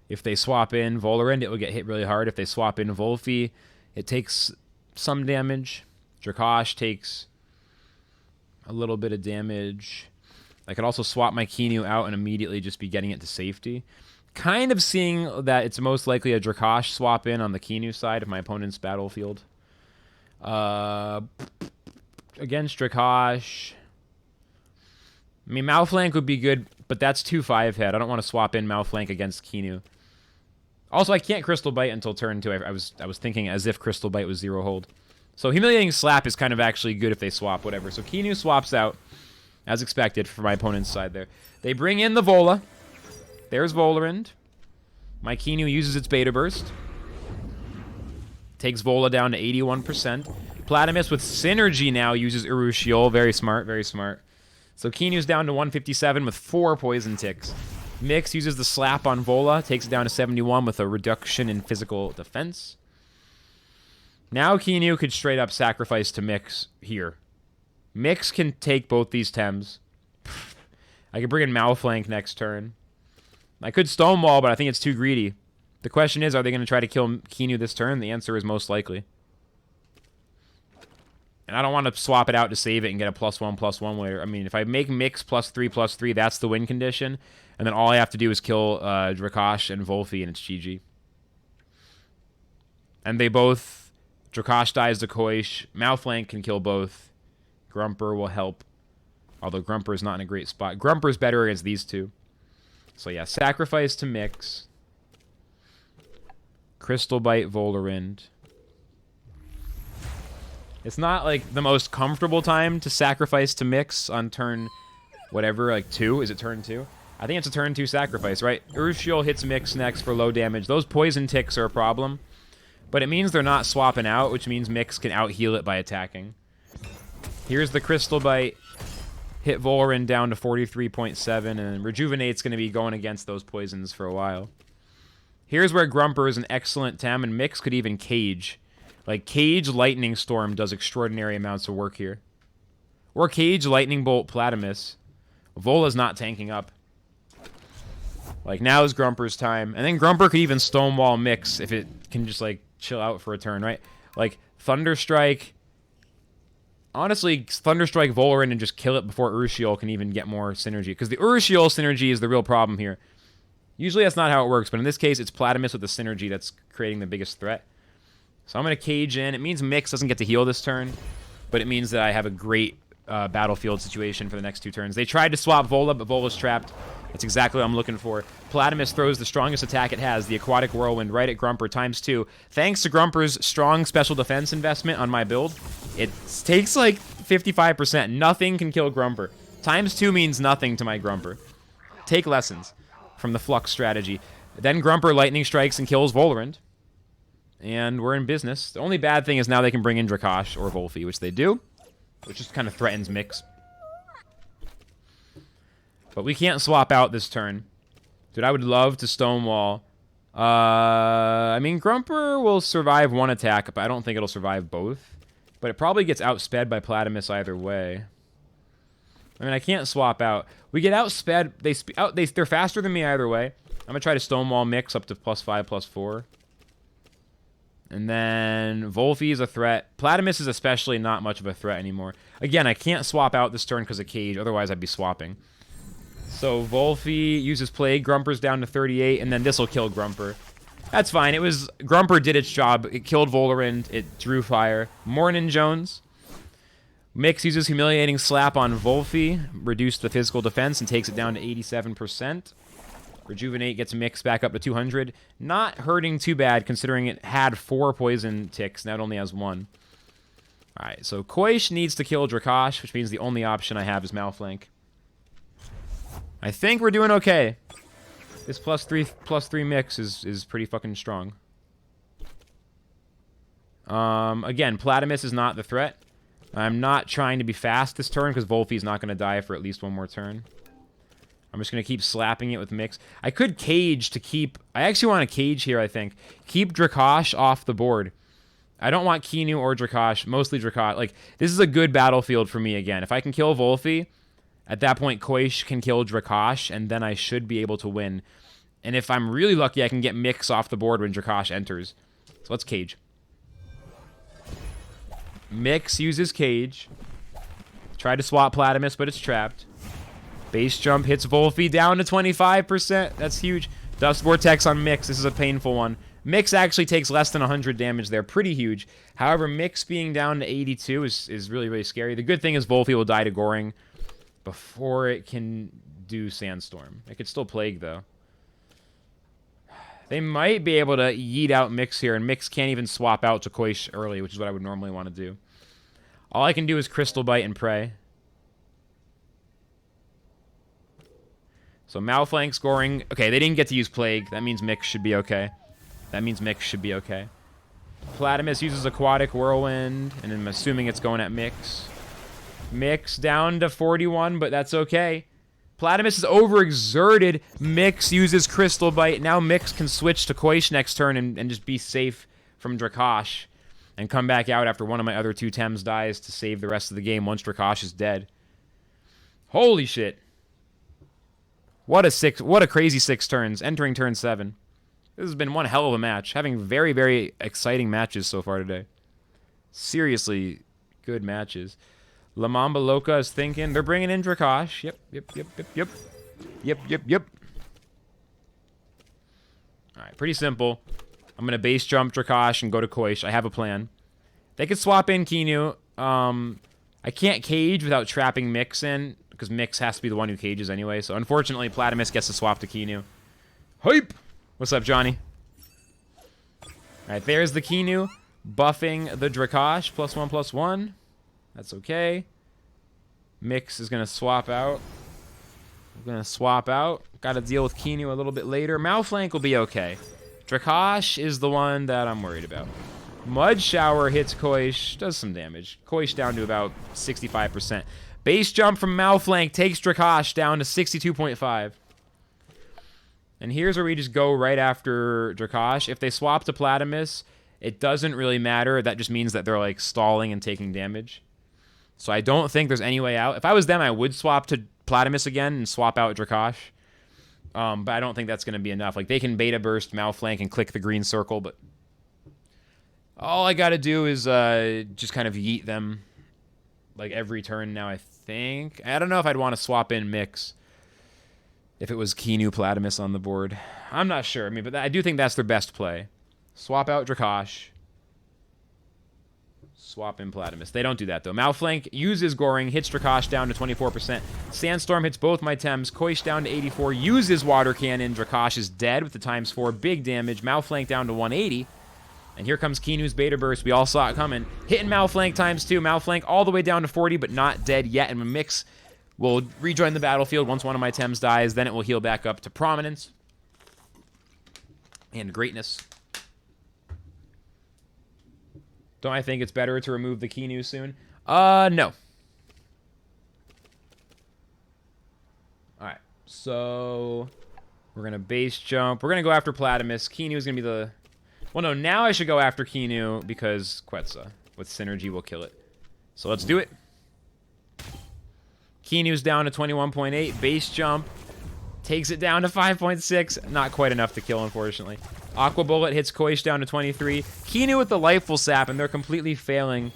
If they swap in Volorend, it will get hit really hard. If they swap in Volphy, it takes some damage. Dracosh takes a little bit of damage. I could also swap my Kinu out and immediately just be getting it to safety. Kind of seeing that it's most likely a Dracosh swap in on the Kinu side of my opponent's battlefield. Against Dracosh, I mean, Malflank would be good, but that's 2/5 head. I don't want to swap in Malflank against Kinu. Also, I can't Crystal Bite until turn 2. I was thinking as if Crystal Bite was 0 hold. So Humiliating Slap is kind of actually good if they swap, whatever. So Kinu swaps out, as expected, for my opponent's side there. They bring in the Vola. There's Volorend. My Kinu uses its Beta Burst. Takes Vola down to 81%. Platimus with Synergy now uses Urushiol. Very smart, very smart. So Kinu's down to 157 with 4 poison ticks. Myx uses the slap on Vola, takes it down to 71 with a reduction in physical defense. Now Kinu could straight up sacrifice to Myx here. Myx can take both these Tems. I could bring in Malflank next turn. I could Stonewall, but I think it's too greedy. The question is, are they going to try to kill Kinu this turn? The answer is most likely. And I don't want to swap it out to save it and get a +1/+1 later. I mean, if I make Myx +3/+3, that's the win condition. And then all I have to do is kill Dracosh and Volphy, and it's GG. And they both... Dracosh dies to Koish. Malflank can kill both. Grumper will help. Although Grumper is not in a great spot. Grumper's better against these two. So yeah, sacrifice to Myx. Crystal Bite Volorend. It's not like the most comfortable time to sacrifice to Myx on turn whatever, like 2. Is it turn 2? I think it's a turn 2 sacrifice, right? Urushiol hits Myx next for low damage. Those poison ticks are a problem. But it means they're not swapping out, which means Myx can out-heal it by attacking. Here's the Crystal Bite. Hit Volorend down to 43.7, and Rejuvenate's going to be going against those poisons for a while. Here's where Grumper is an excellent Tem, and Myx could even Cage. Like, Cage Lightning Storm does extraordinary amounts of work here. Or Cage Lightning Bolt Platimus. Vola's not tanking up. Like, now is Grumper's time. And then Grumper could even Stonewall Myx if it can just, like, chill out for a turn, right? Like, Thunderstrike... Honestly, Thunderstrike Volorend and just kill it before Urushiol can even get more synergy. Because the Urushiol synergy is the real problem here. Usually that's not how it works, but in this case, it's Platimus with the synergy that's creating the biggest threat. So I'm going to Cage in. It means Myx doesn't get to heal this turn, but it means that I have a great battlefield situation for the next 2 turns. They tried to swap Vola, but Vola's trapped. That's exactly what I'm looking for. Platymus throws the strongest attack it has, the Aquatic Whirlwind, right at Grumper ×2. Thanks to Grumper's strong special defense investment on my build, it takes like 55%. Nothing can kill Grumper. ×2 means nothing to my Grumper. Take lessons from the Flux strategy. Then Grumper lightning strikes and kills Volorend. And we're in business. The only bad thing is now they can bring in Drakash or Volphy, which they do, which just kind of threatens Myx. But we can't swap out this turn. Dude, I would love to Stonewall. I mean, Grumper will survive one attack, but I don't think it'll survive both. But it probably gets outsped by Platymus either way. I mean, I can't swap out. We get outsped. They're faster than me either way. I'm going to try to Stonewall Myx up to +5, +4. And then Volphy is a threat. Platymus is especially not much of a threat anymore. Again, I can't swap out this turn because of Cage. Otherwise, I'd be swapping. So Volphy uses Plague. Grumper's down to 38, and then this will kill Grumper. That's fine. Grumper did its job. It killed Volorend. It drew fire. Mornin Jones. Myx uses Humiliating Slap on Volphy. Reduced the physical defense and takes it down to 87%. Rejuvenate gets Myx back up to 200. Not hurting too bad considering it had 4 poison ticks. Now it only has 1. Alright, so Koish needs to kill Drakash, which means the only option I have is Malflank. I think we're doing okay. This +3 Myx is pretty fucking strong. Again, Platymus is not the threat. I'm not trying to be fast this turn because Volphy's not going to die for at least 1 more turn. I'm just going to keep slapping it with Myx. I could Cage to keep... I actually want to Cage here, I think. Keep Drakash off the board. I don't want Kinu or Drakash. Mostly Drakash. Like, this is a good battlefield for me again. If I can kill Volphy... At that point, Koish can kill Drakash, and then I should be able to win. And if I'm really lucky, I can get Myx off the board when Drakash enters. So let's Cage. Myx uses Cage. Tried to swap Platymus, but it's trapped. Base Jump hits Volphy down to 25%. That's huge. Dust Vortex on Myx. This is a painful one. Myx actually takes less than 100 damage there. Pretty huge. However, Myx being down to 82 is really, really scary. The good thing is Volphy will die to Goring before it can do Sandstorm. It could still Plague, though. They might be able to yeet out Myx here, and Myx can't even swap out to Koish early, which is what I would normally want to do. All I can do is Crystal Bite and pray. So Malflank's Goring. Okay, they didn't get to use Plague. That means Myx should be okay. Platymus uses Aquatic Whirlwind, and I'm assuming it's going at Myx. Myx down to 41, but that's okay. Platymus is overexerted. Myx uses Crystal Bite. Now Myx can switch to Koish next turn and just be safe from Drakash. And come back out after one of my other 2 Tems dies to save the rest of the game once Drakash is dead. Holy shit. What a crazy 6 turns. Entering turn 7. This has been one hell of a match. Having very, very exciting matches so far today. Seriously good matches. La Mamba Loca is thinking. They're bringing in Drakash. Yep. Alright, pretty simple. I'm going to base jump Drakash and go to Koish. I have a plan. They could swap in Kinu. I can't Cage without trapping Myx in, because Myx has to be the one who cages anyway. So unfortunately, Platymus gets to swap to Kinu. Hype! What's up, Johnny? Alright, there's the Kinu. Buffing the Drakash. +1/+1. That's okay. Myx is going to swap out. Got to deal with Kinu a little bit later. Malflank will be okay. Drakash is the one that I'm worried about. Mud Shower hits Koish. Does some damage. Koish down to about 65%. Base Jump from Malflank takes Drakash down to 62.5. And here's where we just go right after Drakash. If they swap to Platymus, it doesn't really matter. That just means that they're like stalling and taking damage. So I don't think there's any way out. If I was them, I would swap to Platymus again and swap out Drakash. But I don't think that's going to be enough. Like, they can Beta Burst Malflank and click the green circle, but all I got to do is just kind of yeet them like every turn now, I think. I don't know if I'd want to swap in Myx if it was Kinu Platymus on the board. I'm not sure. I mean, but I do think that's their best play. Swap out Drakash. Swap in Platimus. They don't do that, though. Malflank uses Goring, hits Drakash down to 24%. Sandstorm hits both my Tems. Koish down to 84. Uses Water Cannon. Drakash is dead with the ×4. Big damage. Malflank down to 180. And here comes Kinu's Beta Burst. We all saw it coming. Hitting Malflank ×2. Malflank all the way down to 40, but not dead yet. And Myx will rejoin the battlefield once one of my Tems dies. Then it will heal back up to prominence and greatness. Don't I think it's better to remove the Kinu soon? No. Alright, so we're going to base jump. We're going to go after Platimus. Kinu is going to be the... Well, no, now I should go after Kinu because Quetza with synergy will kill it. So let's do it. Kinu's down to 21.8. Base jump. Takes it down to 5.6. Not quite enough to kill, unfortunately. Aqua Bullet hits Koish down to 23. Kinu with the Lifeful Sap, and they're completely failing.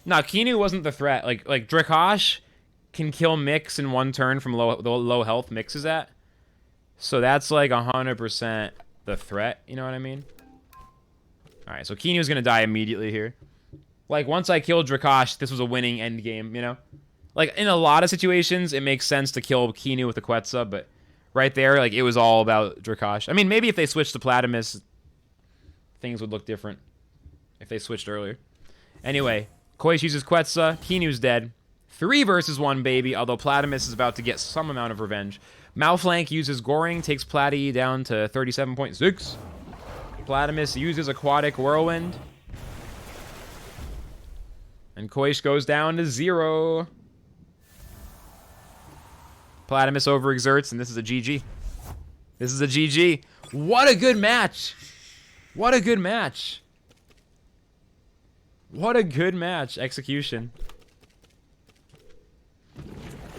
No, Kinu wasn't the threat. Like Drakash can kill Myx in one turn from the low health Myx is at. So that's like 100% the threat. You know what I mean? Alright, so Kinu's going to die immediately here. Like, once I killed Drakash, this was a winning endgame, you know? Like, in a lot of situations, it makes sense to kill Kinu with the Quetza, but... Right there, like, it was all about Drakash. I mean, maybe if they switched to Platimus, things would look different. If they switched earlier. Anyway, Koish uses Quetza. Kinu's dead. 3 versus 1, baby, although Platimus is about to get some amount of revenge. Malflank uses Goring, takes Platy down to 37.6. Platimus uses Aquatic Whirlwind. And Koish goes down to 0. Platimus overexerts, and this is a GG. This is a GG. What a good match. What a good match. What a good match. Execution.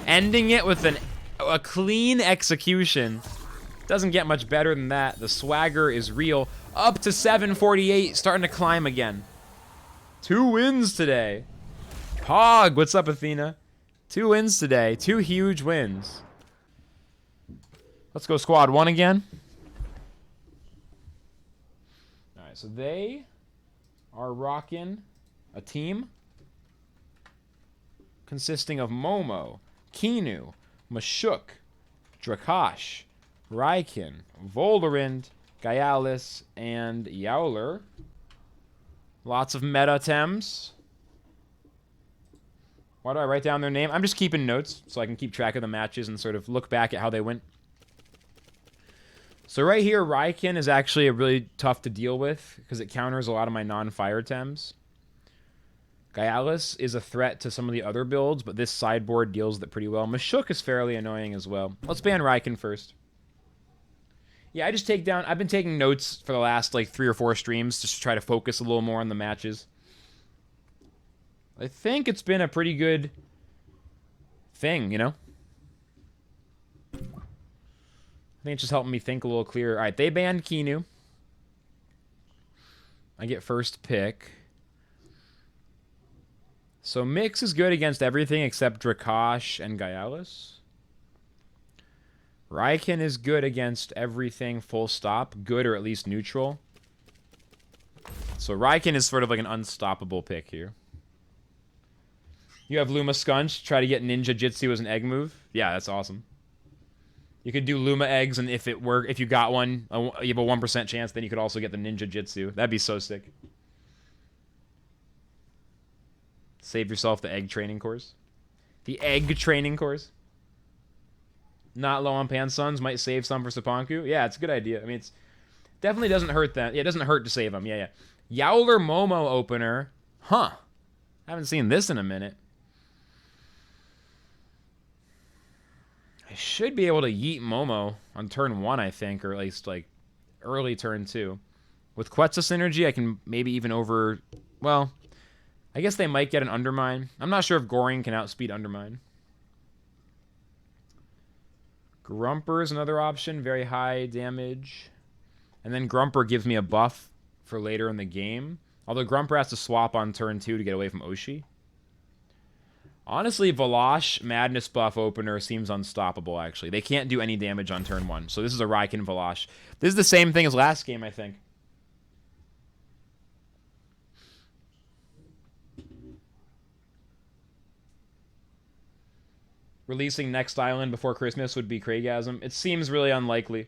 Ending it with a clean execution. Doesn't get much better than that. The swagger is real. Up to 748, starting to climb again. 2 wins today. Pog, what's up, Athena? 2 wins today. 2 huge wins. Let's go squad 1 again. Alright, so they are rocking a team consisting of Momo, Kinu, Mashuk, Drakash, Raikin, Volderend, Gyalis, and Yowler. Lots of meta Tems. Why do I write down their name? I'm just keeping notes so I can keep track of the matches and sort of look back at how they went. So right here, Raikin is actually really tough to deal with because it counters a lot of my non-fire Tems. Gyalis is a threat to some of the other builds, but this sideboard deals with it pretty well. Mashuk is fairly annoying as well. Let's ban Raikin first. Yeah, I've been taking notes for the last like 3 or 4 streams just to try to focus a little more on the matches. I think it's been a pretty good thing, you know? I think it's just helping me think a little clearer. Alright, they banned Kinu. I get first pick. So Myx is good against everything except Drakash and Gyalis. Raikin is good against everything full stop. Good or at least neutral. So Raikin is sort of like an unstoppable pick here. You have Luma Scunch, try to get Ninja Jitsu as an egg move. Yeah, that's awesome. You could do Luma eggs, and if you got one, you have a 1% chance, then you could also get the Ninja Jitsu. That'd be so sick. Save yourself the egg training course. The egg training course. Not low on Pansuns, might save some for Sapanku. Yeah, it's a good idea. I mean, it's definitely doesn't hurt that. Yeah, it doesn't hurt to save them. Yeah, yeah. Yowler Momo opener. Huh. Haven't seen this in a minute. I should be able to yeet Momo on turn 1, I think, or at least, like, early turn 2. With Quetza synergy, I can maybe even over... Well, I guess they might get an Undermine. I'm not sure if Goring can outspeed Undermine. Grumper is another option. Very high damage. And then Grumper gives me a buff for later in the game. Although Grumper has to swap on turn 2 to get away from Oshi. Honestly, Valash Madness buff opener seems unstoppable, actually. They can't do any damage on turn 1. So this is a Raikin Valash. This is the same thing as last game, I think. releasing next island before Christmas would be Craigasm. It seems really unlikely.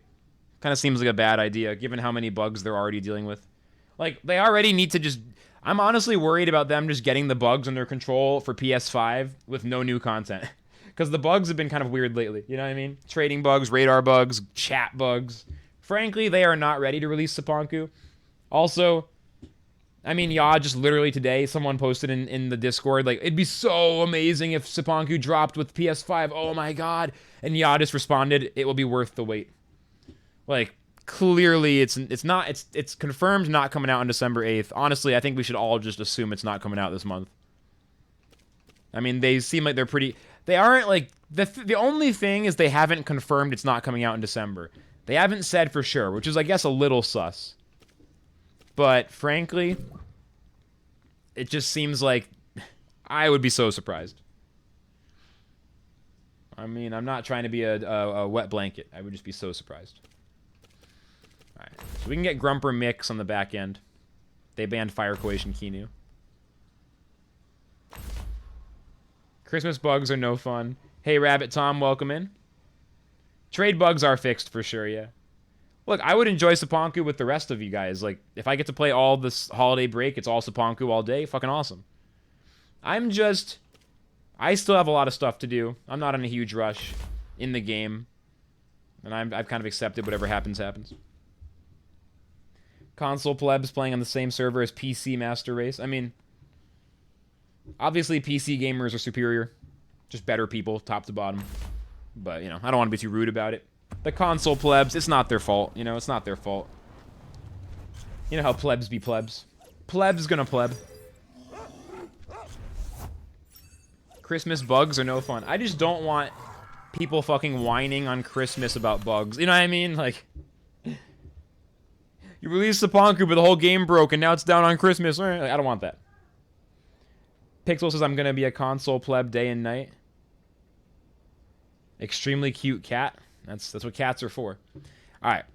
Kind of seems like a bad idea, given how many bugs they're already dealing with. Like, they already need to just... I'm honestly worried about them just getting the bugs under control for PS5 with no new content. Because the bugs have been kind of weird lately, you know what I mean? Trading bugs, radar bugs, chat bugs. Frankly, they are not ready to release Saponku. Also, I mean, yeah, just literally today, someone posted in the Discord, like, it'd be so amazing if Saponku dropped with PS5, oh my god. And yeah just responded, it will be worth the wait. Like, clearly, it's confirmed not coming out on December 8th. Honestly, I think we should all just assume it's not coming out this month. I mean, they seem like they're pretty... They aren't, like... The only thing is they haven't confirmed it's not coming out in December. They haven't said for sure, which is, I guess, a little sus. But, frankly, it just seems like... I would be so surprised. I mean, I'm not trying to be a wet blanket. I would just be so surprised. Alright, so we can get Grumper Myx on the back end. They banned Fire Coation Kinu. Christmas bugs are no fun. Hey, Rabbit Tom, welcome in. Trade bugs are fixed for sure, yeah. Look, I would enjoy Saponku with the rest of you guys. Like, if I get to play all this holiday break, it's all Saponku all day, fucking awesome. I still have a lot of stuff to do. I'm not in a huge rush in the game. And I've kind of accepted whatever happens, happens. Console plebs playing on the same server as PC Master Race. I mean, obviously PC gamers are superior. Just better people, top to bottom. But, you know, I don't want to be too rude about it. The console plebs, it's not their fault. You know, it's not their fault. You know how plebs be plebs. Plebs gonna pleb. Christmas bugs are no fun. I just don't want people fucking whining on Christmas about bugs. You know what I mean? Like... You released Saponku, but the whole game broke, and now it's down on Christmas. I don't want that. Pixel says I'm going to be a console pleb day and night. Extremely cute cat. That's what cats are for. Alright.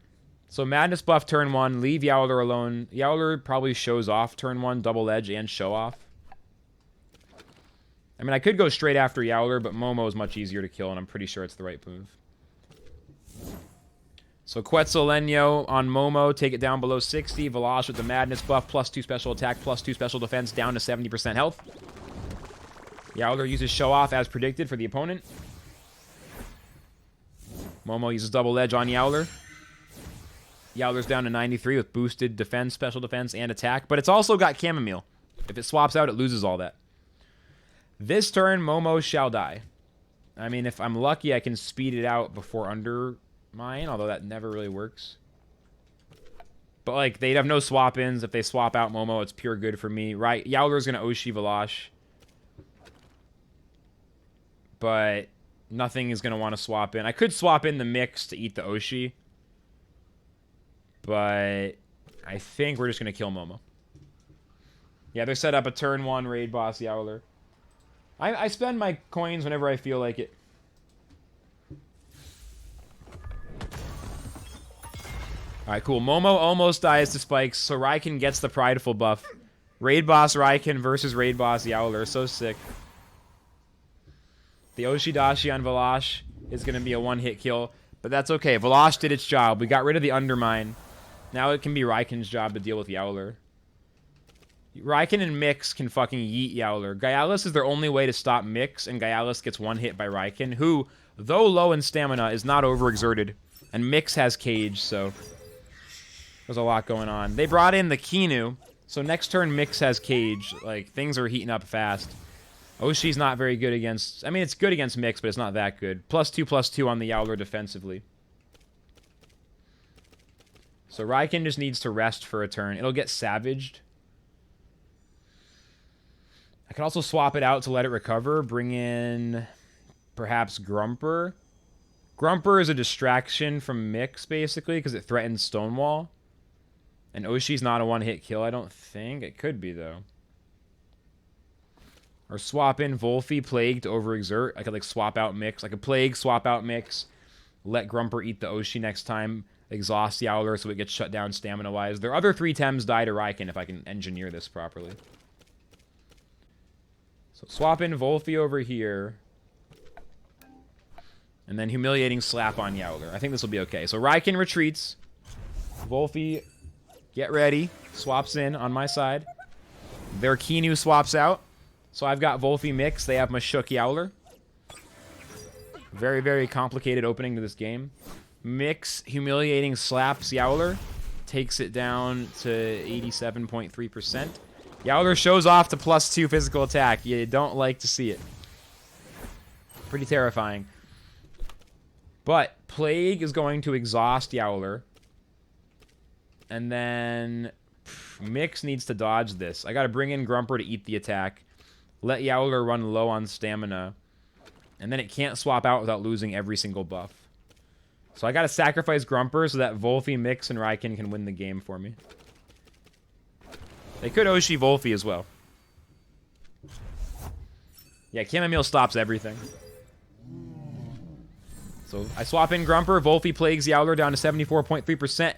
So Madness buff turn 1. Leave Yowler alone. Yowler probably shows off turn 1, double edge, and show off. I mean, I could go straight after Yowler, but Momo is much easier to kill, and I'm pretty sure it's the right move. So Quetza Lenyo on Momo, take it down below 60. Velash with the Madness buff, +2 special attack, +2 special defense, down to 70% health. Yowler uses Show Off as predicted for the opponent. Momo uses double edge on Yowler. Yowler's down to 93 with boosted defense, special defense, and attack, but it's also got Chamomile. If it swaps out, it loses all that. This turn, Momo shall die. I mean, if I'm lucky, I can speed it out before Undermine, although that never really works. But, like, they'd have no swap-ins. If they swap out Momo, it's pure good for me. Right, Yowler's going to Oshi Velash. But nothing is going to want to swap in. I could swap in the Myx to eat the Oshi. But I think we're just going to kill Momo. Yeah, they're set up a turn 1 raid boss Yowler. I spend my coins whenever I feel like it. Alright, cool. Momo almost dies to spikes, so Raiken gets the prideful buff. Raid boss Raiken versus raid boss Yowler. So sick. The Oshidashi on Velash is going to be a one-hit kill, but that's okay. Velash did its job. We got rid of the Undermine. Now it can be Raiken's job to deal with Yowler. Raiken and Myx can fucking yeet Yowler. Gyalis is their only way to stop Myx, and Gyalis gets one hit by Raiken, who, though low in stamina, is not overexerted. And Myx has Cage, so there's a lot going on. They brought in the Kinu, so next turn Myx has Cage. Like, things are heating up fast. Oshi's not very good against... I mean, it's good against Myx, but it's not that good. +2/+2 on the Yowler defensively. So Raiken just needs to rest for a turn. It'll get savaged. I can also swap it out to let it recover. Bring in perhaps Grumper. Grumper is a distraction from Myx, basically, because it threatens Stonewall. And Oshi's not a one-hit kill, I don't think. It could be, though. Or swap in Volphy, Plague to overexert. I could, like, swap out Myx. I could Plague, swap out Myx. Let Grumper eat the Oshi next time. Exhaust Yowler so it gets shut down stamina-wise. Their other 3 Tems die to Raiken if I can engineer this properly. So swap in Volphy over here. And then humiliating slap on Yowler. I think this will be okay. So Raikin retreats. Wolfie, get ready. Swaps in on my side. Their Keanu swaps out. So I've got Wolfie Myx. They have Mashuk Yowler. Very, very complicated opening to this game. Myx humiliating slaps Yowler. Takes it down to 87.3%. Yowler shows off to +2 physical attack. You don't like to see it. Pretty terrifying. But Plague is going to exhaust Yowler. And then Myx needs to dodge this. I got to bring in Grumper to eat the attack. Let Yowler run low on stamina. And then it can't swap out without losing every single buff. So I got to sacrifice Grumper so that Wolfie, Myx, and Raikin can win the game for me. They could Oshi Wolfie as well. Yeah, Chamomile stops everything. So I swap in Grumper. Wolfie plagues Yowler down to 74.3%.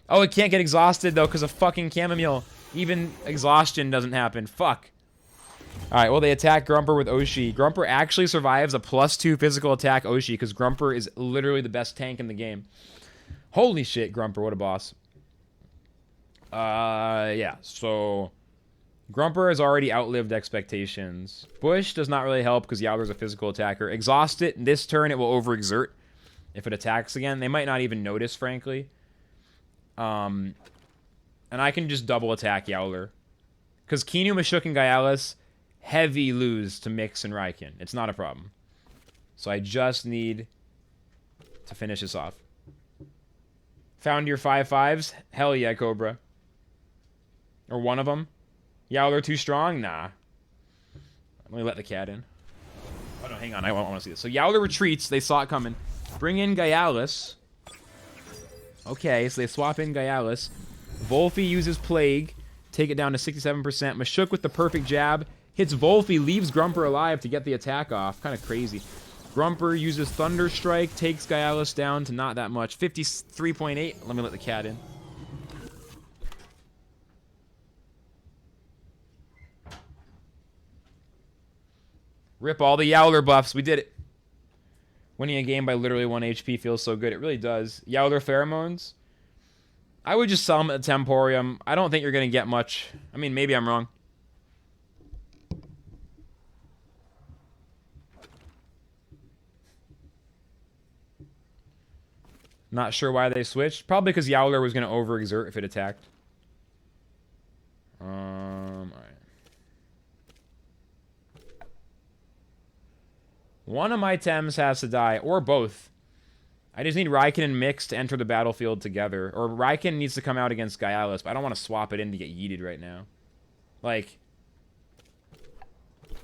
Oh, it can't get exhausted, though, because of fucking Chamomile. Even exhaustion doesn't happen. Fuck. Alright, well, they attack Grumper with Oshi. Grumper actually survives a +2 physical attack Oshi, because Grumper is literally the best tank in the game. Holy shit, Grumper, what a boss. Yeah, so Grumper has already outlived expectations. Bush does not really help because Yowler's a physical attacker. Exhaust it. This turn, it will overexert. If it attacks again, they might not even notice, frankly. And I can just double attack Yowler. Because Keanu, Mashuk, and Gyalis heavy lose to Myx and Raikin. It's not a problem. So I just need to finish this off. Found your 5/5s? Hell yeah, Cobra. Or one of them. Yowler too strong? Nah. Let me let the cat in. Oh no, hang on. I want to see this. So Yowler retreats. They saw it coming. Bring in Gyalis. Okay, so they swap in Gyalis. Wolfie uses Plague. Take it down to 67%. Mashuk with the perfect jab. Hits Wolfie. Leaves Grumper alive to get the attack off. Kind of crazy. Grumper uses Thunder Strike. Takes Gyalis down to not that much. 53.8. Let me let the cat in. Rip all the Yowler buffs. We did it. Winning a game by literally 1 HP feels so good. It really does. Yowler pheromones. I would just sell them at the Temporium. I don't think you're going to get much. I mean, maybe I'm wrong. Not sure why they switched. Probably because Yowler was going to overexert if it attacked. Alright. One of my Tems has to die, or both. I just need Raikin and Myx to enter the battlefield together. Or Raikin needs to come out against Gyalis, but I don't want to swap it in to get yeeted right now. Like,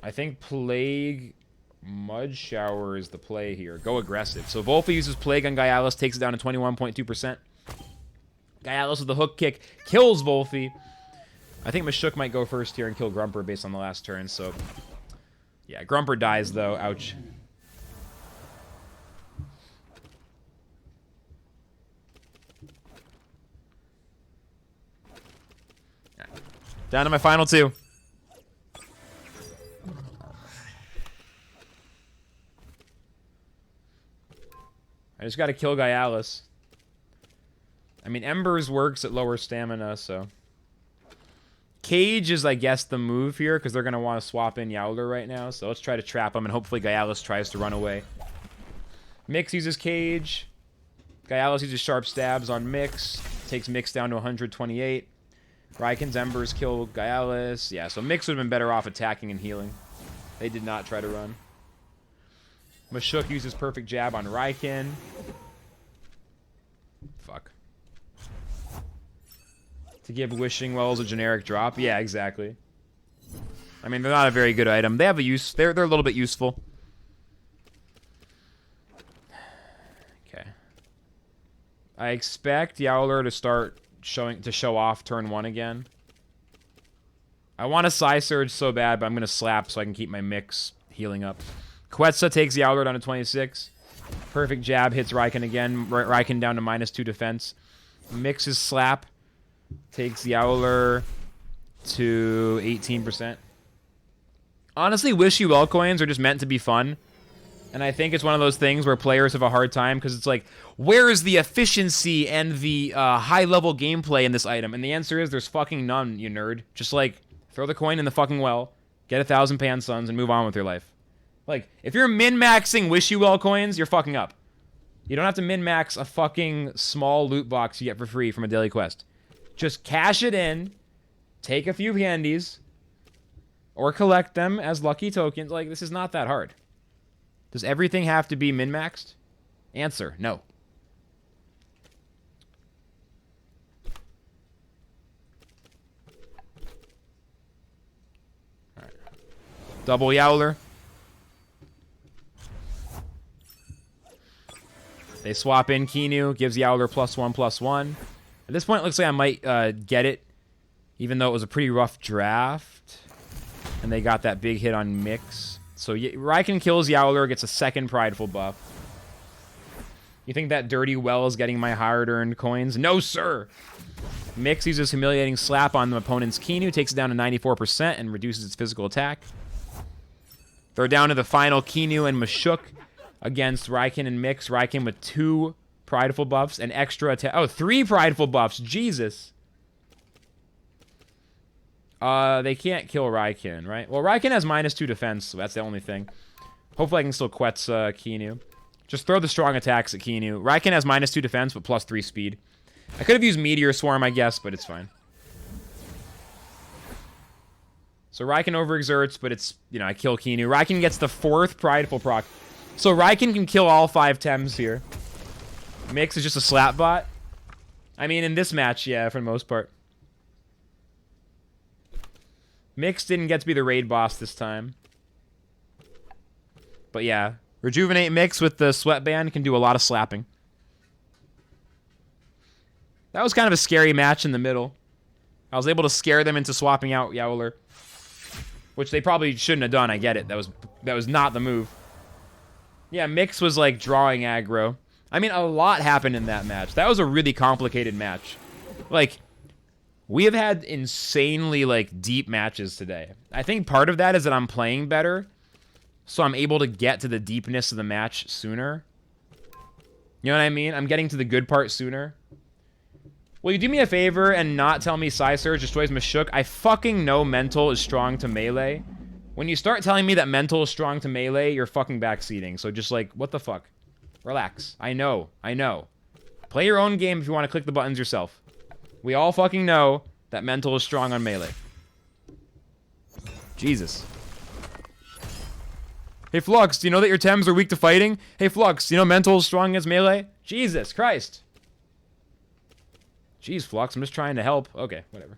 I think Plague Mud Shower is the play here. Go aggressive. So Wolfie uses Plague on Gyalis, takes it down to 21.2%. Gyalis with the hook kick kills Wolfie. I think Mashuk might go first here and kill Grumper based on the last turn, so... Yeah, Grumper dies, though. Ouch. Down to my final two. I just got to kill Gyalis. I mean, Embers works at lower stamina, so... Cage is, I guess, the move here, because they're going to want to swap in Yowler right now. So let's try to trap him, and hopefully Gyalis tries to run away. Myx uses Cage. Gyalis uses Sharp Stabs on Myx. Takes Myx down to 128. Raikin's Embers kill Gyalis. Yeah, so Myx would have been better off attacking and healing. They did not try to run. Mashuk uses Perfect Jab on Raikin. Fuck. To give Wishing Wells a generic drop? Yeah, exactly. I mean, they're not a very good item. They have a use. They're a little bit useful. Okay. I expect Yowler to start show off turn 1 again. I want a Psy Surge so bad, but I'm gonna slap so I can keep my Myx healing up. Quetza takes Yowler down to 26. Perfect Jab hits Raikin again. Raikin down to -2 defense. Myx's slap takes Yowler to 18%. Honestly, Wish You Well coins are just meant to be fun. And I think it's one of those things where players have a hard time because it's like, where is the efficiency and the high-level gameplay in this item? And the answer is there's fucking none, you nerd. Just, like, throw the coin in the fucking well, get 1,000 pan suns, and move on with your life. Like, if you're min-maxing Wish You Well coins, you're fucking up. You don't have to min-max a fucking small loot box you get for free from a daily quest. Just cash it in, take a few candies, or collect them as lucky tokens. Like, this is not that hard. Does everything have to be min-maxed? Answer, no. All right. Double Yowler. They swap in Keenu, gives Yowler +1/+1. At this point, it looks like I might get it, even though it was a pretty rough draft. And they got that big hit on Myx. So Raiken kills Yowler, gets a second Prideful buff. You think that Dirty Well is getting my hard-earned coins? No, sir! Myx uses Humiliating Slap on the opponent's Keenu, takes it down to 94% and reduces its physical attack. They're down to the final Keenu and Mashuk against Raiken and Myx. Raiken with 2 Prideful buffs and extra attack. Oh, 3 Prideful buffs! Jesus! They can't kill Raiken, right? Well, Raiken has -2 defense, so that's the only thing. Hopefully I can still Quetza Keenu. Just throw the strong attacks at Keenu. Raiken has -2 defense, but +3 speed. I could have used Meteor Swarm, I guess, but it's fine. So Raiken overexerts, but it's, you know, I kill Keenu. Raiken gets the 4th Prideful proc. So Raiken can kill all 5 Tems here. Myx is just a slap bot. I mean, in this match, yeah, for the most part. Myx didn't get to be the raid boss this time. But yeah, Rejuvinate Myx with the sweatband can do a lot of slapping. That was kind of a scary match in the middle. I was able to scare them into swapping out Yowler. Which they probably shouldn't have done, I get it. That was not the move. Yeah, Myx was like drawing aggro. I mean, a lot happened in that match. That was a really complicated match. Like, we have had insanely, like, deep matches today. I think part of that is that I'm playing better, so I'm able to get to the deepness of the match sooner. You know what I mean? I'm getting to the good part sooner. Will you do me a favor and not tell me Psysurge destroys Mashuk? I fucking know Mental is strong to melee. When you start telling me that Mental is strong to melee, you're fucking backseating. So just, like, what the fuck? Relax. I know. I know. Play your own game if you want to click the buttons yourself. We all fucking know that Mental is strong on melee. Jesus. Hey, Flux, do you know that your Tems are weak to fighting? Hey, Flux, do you know Mental is strong against melee? Jesus Christ. Jeez, Flux, I'm just trying to help. Okay, whatever.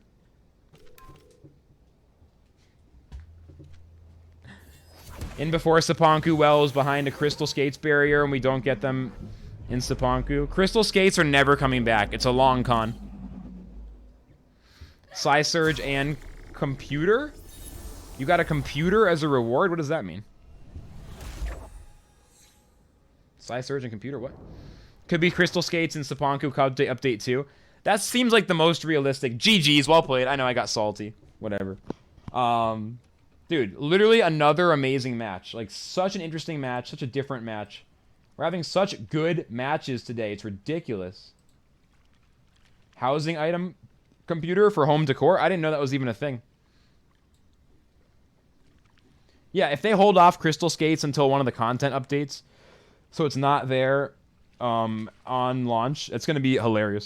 In before Saponku Wells behind a Crystal Skates barrier, and we don't get them in Saponku. Crystal Skates are never coming back. It's a long con. Psysurge and computer? You got a computer as a reward? What does that mean? Psysurge and computer, what? Could be Crystal Skates and Saponku update 2. That seems like the most realistic. GG's, well played. I know I got salty. Whatever. Dude, literally another amazing match. Like, such an interesting match. Such a different match. We're having such good matches today. It's ridiculous. Housing item computer for home decor? I didn't know that was even a thing. Yeah, if they hold off Crystal Skates until one of the content updates, so it's not there on launch, it's going to be hilarious.